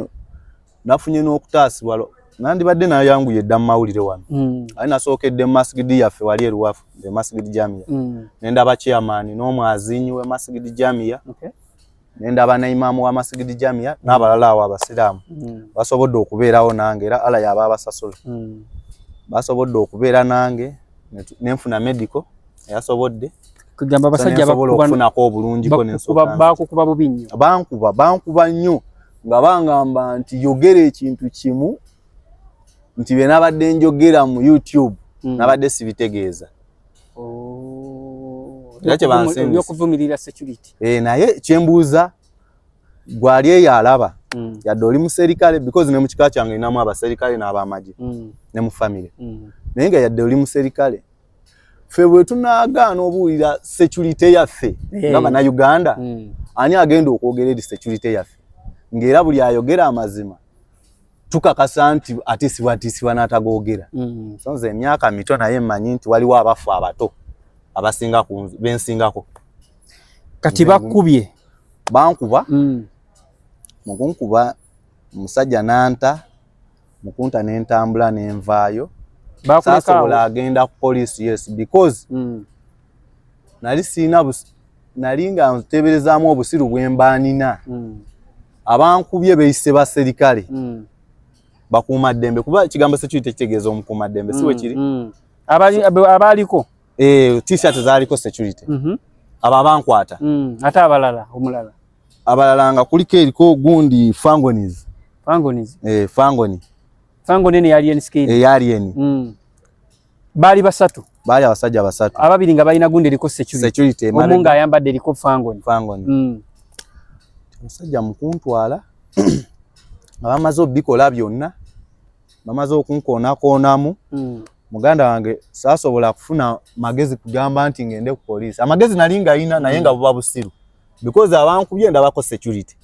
nafunye n'okutaasibwa nandibadde nayanguye dda mu mawulire wano ali nasookedde mu masigidi yaffe wali eruwafu the masigidi jamia nendaba chairman n'omwazinyi we masigidi jamia nendaba na imamu wa masigidi jamia n'abalala awo abasiraamu basobodde okubeerawo nange era ala yaba abasasula basobodde okubeera nange nenfuna medical yasobodde kugamba basajja bakufunako obulungiko bakukuba bubi nnyo bankuba nnyo nga bangamba nti yogera ekintu kimu nti bye nabadde njogera mu YouTube nabadde sibitegeeza yokuvumirira security naye kyembuuza gwali eyo alaba yadde oli muserikale because ne mu kika kyange ninamu abaserikale n'abamaji ne mu family naye nga yadde oli muserikale ffe bwe tunaagaana obuulira security yaffe nga bannayuganda ani agenda okwogera eri security yaffe ng'era buli ayogera amazima tukakasa nti atisibwa n'atagoogera so nze emyaka mito naye mmanyi nti waliwo abafu abato abasinga bensingako kati bakubye bankuba mukunkuba musajja nanta mukunta n'entambula n'envaayo sasobola agenda ku police yes because nali nga nteeberezaamu obusiru bwe mbaanina abankubye beeyise baserikale bakuuma ddembe kuba ekigambo security kitegeeza omukuuma ddembe si we kiri abaaliko t-shirt zaaliko security abo abankwata ate abalala omulala abalala nga kuliko eriko gundi fangoni ne alien skin alien baali basatu baali abasajja basatu ababiri nga balina gundi eriko security omu nga ayambadde eriko fangoni omusajja mukuntwala nga bamaze obikola byonna bamaze okunkoonakoonamu muganda wange saasobola kufuna magezi kugamba nti ngende ku poliisi amagezi nali ngayina naye nga buba busiru because abankubye ndabako security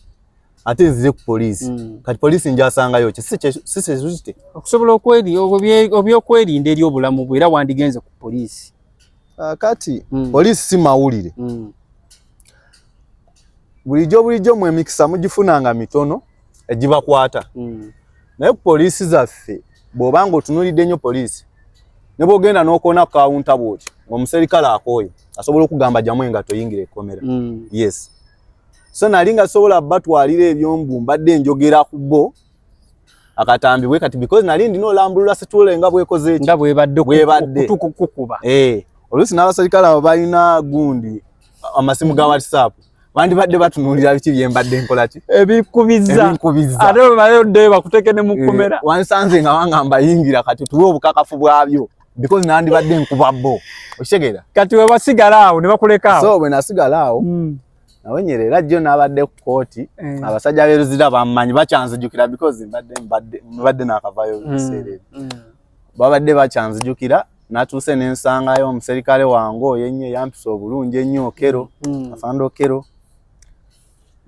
ate nzire ku poliisi kati poliisi njasangayo ki si security okusobola obyokwerinda eri obulamu bwe era wandigenze ku poliisi kati poliisi si mawulire bulijjo mu emikisa mugifunanga mitono egibakwata naye ku poliisi zaffe bw'obanga otunuulidde nnyo poliisi ne bw'ogenda n'okoona ku kawunta bw'oti omuserikale akooye asobola okugamba jamu engato yingira ekkomera yes so nali nga sobola batwalira ebyombu mbadde njogera ku bo akatambibwe kati because nali ndina olambulula situule nga bwekoze nga bwebadde kukuba oluusi n'abaserikale abo balina gundi amasimu ga WhatsApp bandibadde batunuulira biki bye mbadde nkola ki ebikubiza ate bamayodde bakuteke ne mu kkomera wansanze nga wangamba yingira kati tuwe obukakafu bwabyo because nandibadde nkuba bo okitegeera kati we basigala awo ne bakuleka awo so bwe nasigala awo nawe Nyerere jjo nabadde ku kooti abasajja b'eruzira bammanyi bakyanzijukira because mbadde n'akavayo biseera babadde bakyanzijukira natuuse n'ensangayo omuserikale wange oyo ennyo yampisa obulungi ennyo Okero afanda Okero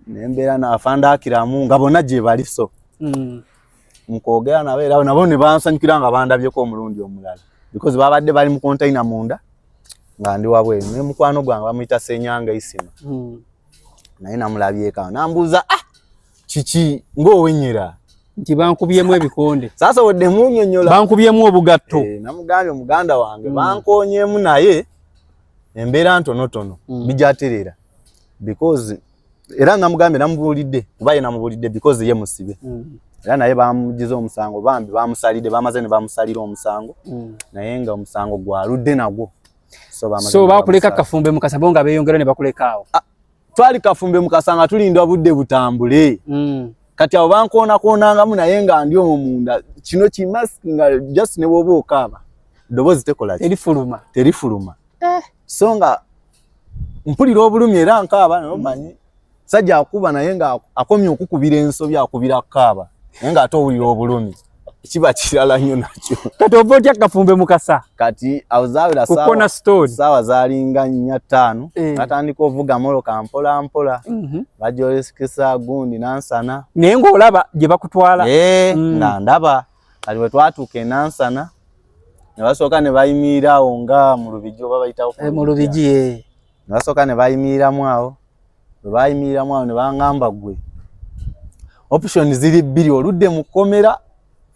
nembeera n'afanda Akiramu nga bonna gye bali so mukoogera nabo era nabo ne bansanyukira nga bandabyeko omulundi omulala because babadde bali mu container munda nga ndi wabweru ne mukwano gwange bamuyita Senyanga Isima naye namulabyeko nambuuza kiki ng'owenyera nti bankubyemu ebikonde sasa wodde munnyonnyola bankubyemu obugatto namugambye muganda wange bankoonyeemu naye embeera ntonotono bijaterera because era namugambye namubulidde kuba ye namubulidde because ye musibe era naye bamugize omusango bambi bamusalide bamaze ne bamusalira omusango naye nga omusango gwaludde nagwo so bakuleka Kafumbe Mukasa bonga beeyongera ne bakulekaawo twali Kafumbe Mukasa nga tulindwa budde butambule kati abo bankoonangamu naye nga ndi omunda kino kimask nga just ne bwoba okaaba ddoboozi tekola terifuluma so nga mpulira obulumi era nkaaba nomanyi sajja akuba naye nga akomye okukubira ensobi akubira kaaba naye nga ate owulira obulumi kiba kirala nnyo nakyo kati oba otya Kafumbe Mukasa kati awuzaawira saawa zaalinga 4-5 natandika ovuga moloka mpola mpola bajolesikisa gundi nansana naye ng'olaba gye bakutwala nga ndaba kati bwe twatuuka e Nansana ne basooka ne bayimirirawo nga mu Lubigi oba bayitawo mu Lubigi ne basooka ne bayimiriramu awo bwe bayimiriramu awo ne baŋŋamba ggwe option ziri bbiri oludde mu kkomera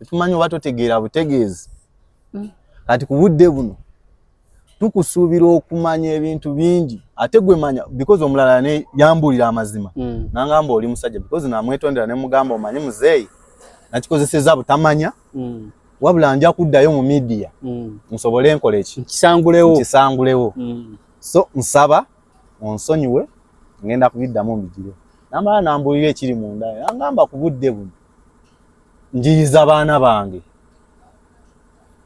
tumanyi oba totegeera butegeezi kati ku budde buno tukusuubira okumanya ebintu bingi ate gwe manya because omulala ne yambulira amazima nangamba oli musajja because namwetondera ne mugamba omanyi muzeeyi nakikozeseza butamanya wabula nja kuddayo mu media nsobole enkola eki kisangulewo so nsaba onsonyiwe ngenda kubiddamu mbigire namala nambulira ekiri munda nangamba ku budde buno njiyiza baana bange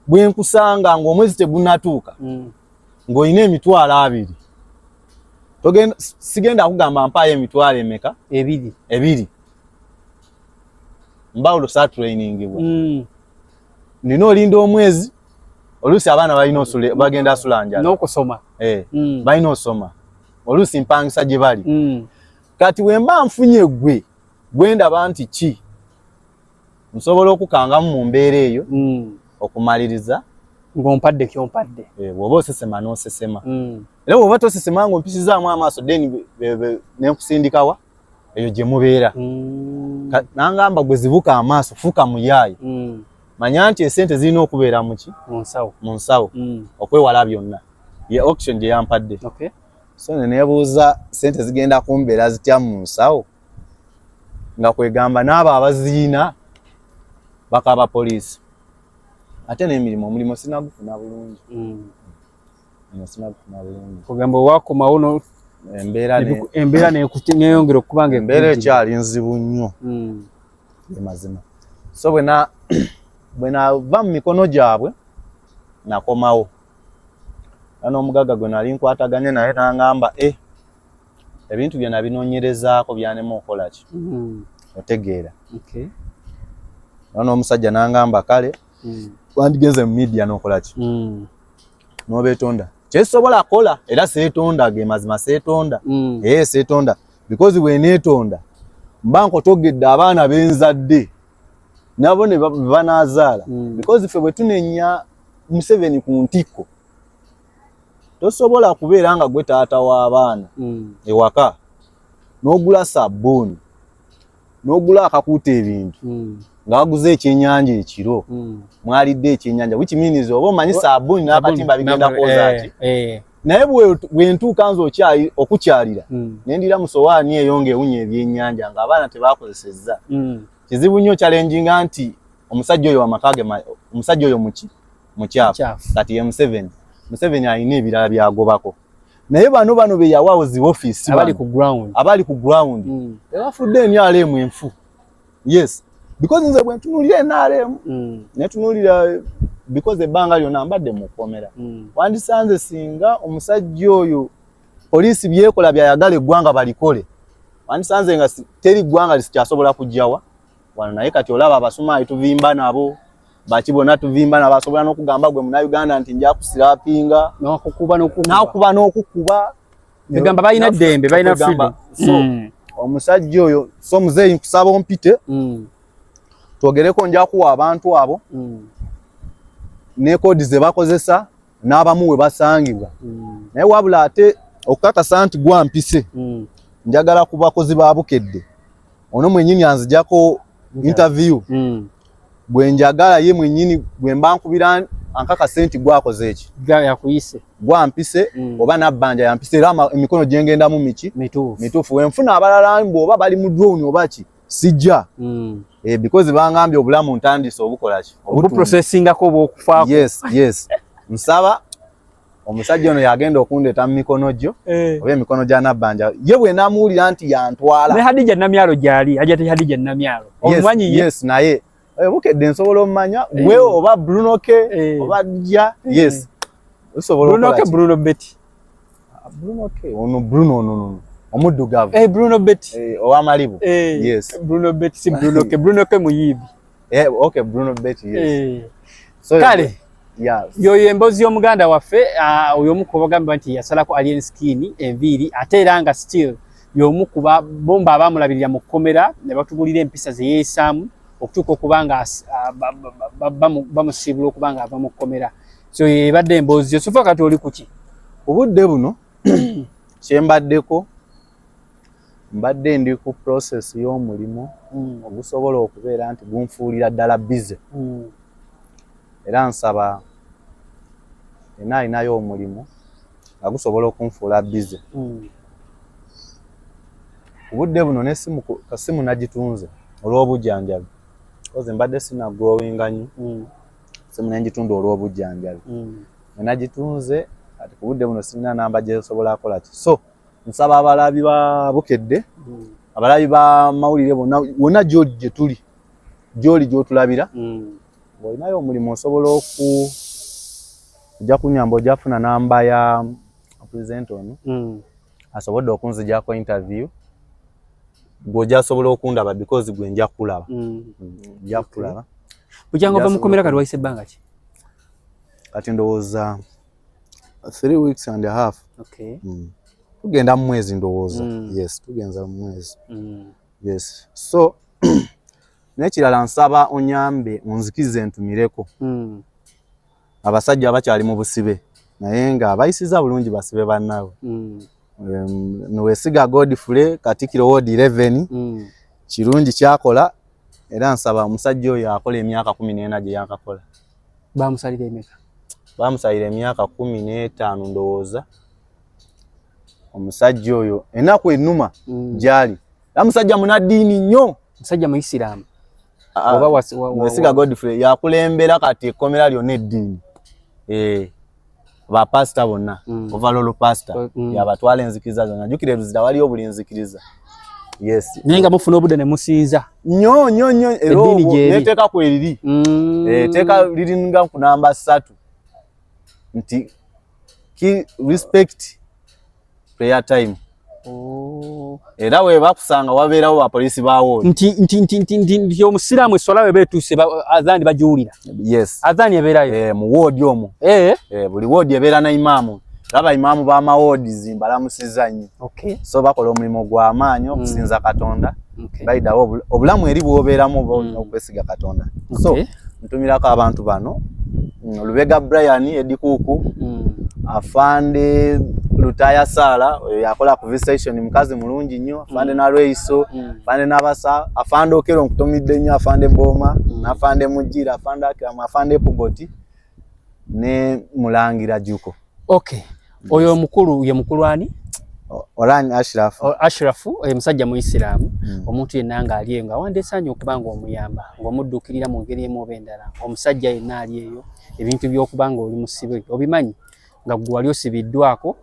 bwe nkusanga ng'omwezi tegunatuuka ng'olina emitwalo 2 sigenda kugamba mpaayo emitwalo emeka 2 mbawulo sa trainingibwa nina olinda omwezi oluusi abaana balina bagenda sulanjala n'okusoma balina osoma oluusi mpangisa gye bali kati wemba nfunye gwe gwendaba nti ki nsobola okukangamu mu mbeera eyo okumaliriza ng'ompadde kyompadde bw'oba osesema n'osesema era bw'oba tosesema ng'ompisizaamu amaaso then nenkusindikawa eyo gye mubeera nangamba gwe zibuka amaaso fuuka muyaayi manya nti esente zirina okubeera mu nsawo okwewala byonna ye auction gye yampadde so neneebuuza sente zigenda kumbeera zitya mu nsawo nga kwegamba n'abo abaziina bakaba poliisi ate n'emirimu omulimo sinagufuna bulungi kugamba owakomawo embeera neyongera okuba nga embeera ekyali nzibu nnyo mazima so bwe nava mu mikono gyabwe nakomawo n'omugaga gwe nali nkwataganye naye nangamba ebintu bye nabinoonyerezaako byanema okola ki otegeera n'omusajja nangamba kale wandigeze mu media n'okola ki n'obeetonda kyesobola kola era seetonda ge mazima seetonda seetonda because bweneetonda mba nkotogedde abaana benzadde nabo ne banaazaala because ffe bwe tunenya Museveni ku ntikko tosobola kubeera nga gwe taata w'abaana ewaka n'ogula sabbuuni n'ogula akakuuta ebintu nga waguze ekyennyanja ekiro mwalidde ekyennyanja which means oba omanyi sabbuuni n'akatimba bigenda kwoza ki naye bwe ntuuka nze okukyalira nendira mu sowaani eyo ng'ewunya ebyennyanja ng'abaana tebaakozesezza kizibu nnyo kyalenjinga nti omusajja oyo wamakage omusajja oyo mukyafu kati ye Museveni alina ebirala byagobako naye bano be yawaawo zi office abali ku ground ebafudde NRM enfu yes because nze bwe ntunuulira NRM netunuulira because ebbanga lyonna mbadde mu kkomera wandisanze singa omusajja oyo poliisi byekola byayagala eggwanga balikole wandisanze nga teri ggwanga lisikyasobola kujjawa wano naye kati olaba abasumaayi tuvimba nabo baki bonna tuvimba nabo asobola n'okugamba gwe Munnayuganda nti nja kusirapinga n'okukuba egamba balina ddembe balina freedom so omusajja oyo so muzeeyi nkusaba ompite twogereko nja kuwa abantu abo ne kodi ze bakozesa n'abamu we basangibwa naye wabula ate okukakasa nti gwampise njagala ku bakozi ba Bukedde ono mwennyini anzijako interview bwe njagala ye mwennyini bwe mba nkubira ankaka senti gwakoze eki yakuyise gwampise oba nabbanja yampise era emikono gyengenda mu miki mituufu wenfuna abalala bw'oba bali mu drone oba ki sijja because bangambye obulamu ntandise obukola ki obuprocessingako obwokufaako yes nsaba omusajja ono yagenda okundeeta mu mikono gyo oba emikono gya nabbanja ye bwe namuwulira nti yantwala ne Hadija Namyalo gyali ajja Hadija Namyalo omumanyi yes naye bukedde nsobola omumanya gwe oba Bruno K oba Dja yes Bruno Betty ono Bruno omuddugavu Bruno Betty owa Malibu yes Bruno Betty si Bruno K muyibi okay Bruno Betty yes so kale yoyo embozi y'omuganda waffe oyo omukuba bagamba nti yasalako alien skin enviiri ate era nga still y'omu kuba bomba abamulabirira mu kkomera ne batubulira empisa ze yeesaamu okutuuka okuba nga bamusibula okuba nga ava mu kkomera so ebadde emboozi yosufa kati oli kuki obudde buno kyembaddeko mbadde ndi ku process y'omulimu ogusobola okubeera nti gunfuulira ddala bize era nsaba alinayo omulimu nga gusobola okunfuula bize obudde buno n'essimu kasimu nagitunze olw'obujjanjabi koze mbadde sina growinga nnyo simu nengitunde olw'obujjanjabi nagitunze ati ku budde buno sirina namba gyesobola akola ki so nsaba abalabi ba Bukedde abalabi ba mawulire wonna gy'oli gye tuli gy'oli gy'otulabira olinayo omulimu osobola ojja kunyamba ojja kufuna namba ya presenter ono asobodde okunzijako interview gw'ojja asobola okundaba because gwe nja kulaba nja kulaba bujanga ova mukomera kati wayise ebbanga ki kati ndowooza 3 weeks and a half okay tugenda mu mwezi ndowooza yes tugenza mu mwezi yes so nekirala nsaba onyambe onzikize ntumireko abasajja abakyali mu busibe naye nga abayisiza bulungi basibe bannaabwe Niwesiga Godfrey Katikiro Ward 11 kirungi kyakola era nsaba omusajja oyo akola emyaka 14 gye yakakola bamusalira emeka bamusalira emyaka 15 ndowooza omusajja oyo enaku ennuma gyali musajja munaddiini nnyo musajja muisiramu Niwesiga Godfrey yakulembera kati ekkomera lyonna eddiini ba pastor bonna overall pastor yabatwala enzikiriza zonna jukire ruzira waliyo buli nzikiriza yes nenga mufuna obudde ne musiiza nnyo ero neteeka ku eriri teeka liringa ku namba 3 nti ki respect prayer time era we bakusanga wabeerawo ba polisi baawo nti omusiraamu eswala we beetuuse azani bajuulira yes azani ebeerayo mu ward omwo buli ward ebeera na imaamu laba imaamu b'amawoodi mbalamusizza nnyo so bakola omulimu gw'amaanyi okusinza Katonda bayidawo obulamu eri bw'obeeramu okwesiga Katonda so ntumirako abantu bano Lubega Brian Edikuuku afande Lutaya Sala yakola ku visitation mukazi mulungi nnyo afande na Reiso afande n'abasa afande Okero nkutomidde nnyo afande Boma n'afande Mujira afande Akama afande Pugoti ne Mulangira Juko oyo mukulu ye mukulu ani Oran Ashrafu musajja muisiramu omuntu yenna nga aliye nga wandesanye okubanga omuyamba ng'omuddukirira mu ngeri emu oba endala omusajja yenna ali eyo ebintu by'okubanga oli musibe obimanyi nga gwe wali osibiddwako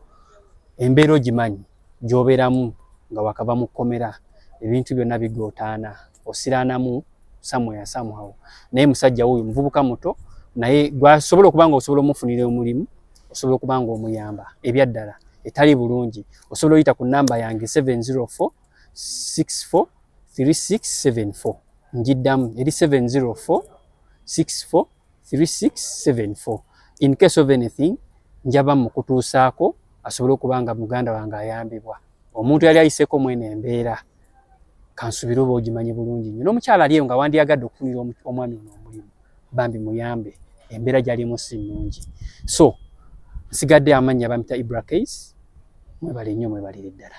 embeera ogimanyi gy'obeeramu nga wakava mu kkomera ebintu byonna bigootaana osiraanamu somehow naye musajja wuyo muvubuka muto naye gwasobola okubanga osobola omufunira omulimu osobola okubanga omuyamba ebyaddala etali bulungi osobola oyita ku namba yange 704-64-3674 njiddamu eri 704-64-3674 in case of anything njaba mukutuusaako asobole okubanga muganda wange ayambibwa omuntu yali ayiseko mwene embeera kansubira oba ogimanyi bulungi nnyo n'omukyala aliyo nga wandyagadde okufunira omwami ono omulimu bambi muyambe embeera gyalimu si nnungi so nsigadde amannya bamita Ibra Case mwebale nnyo mwebalire ddala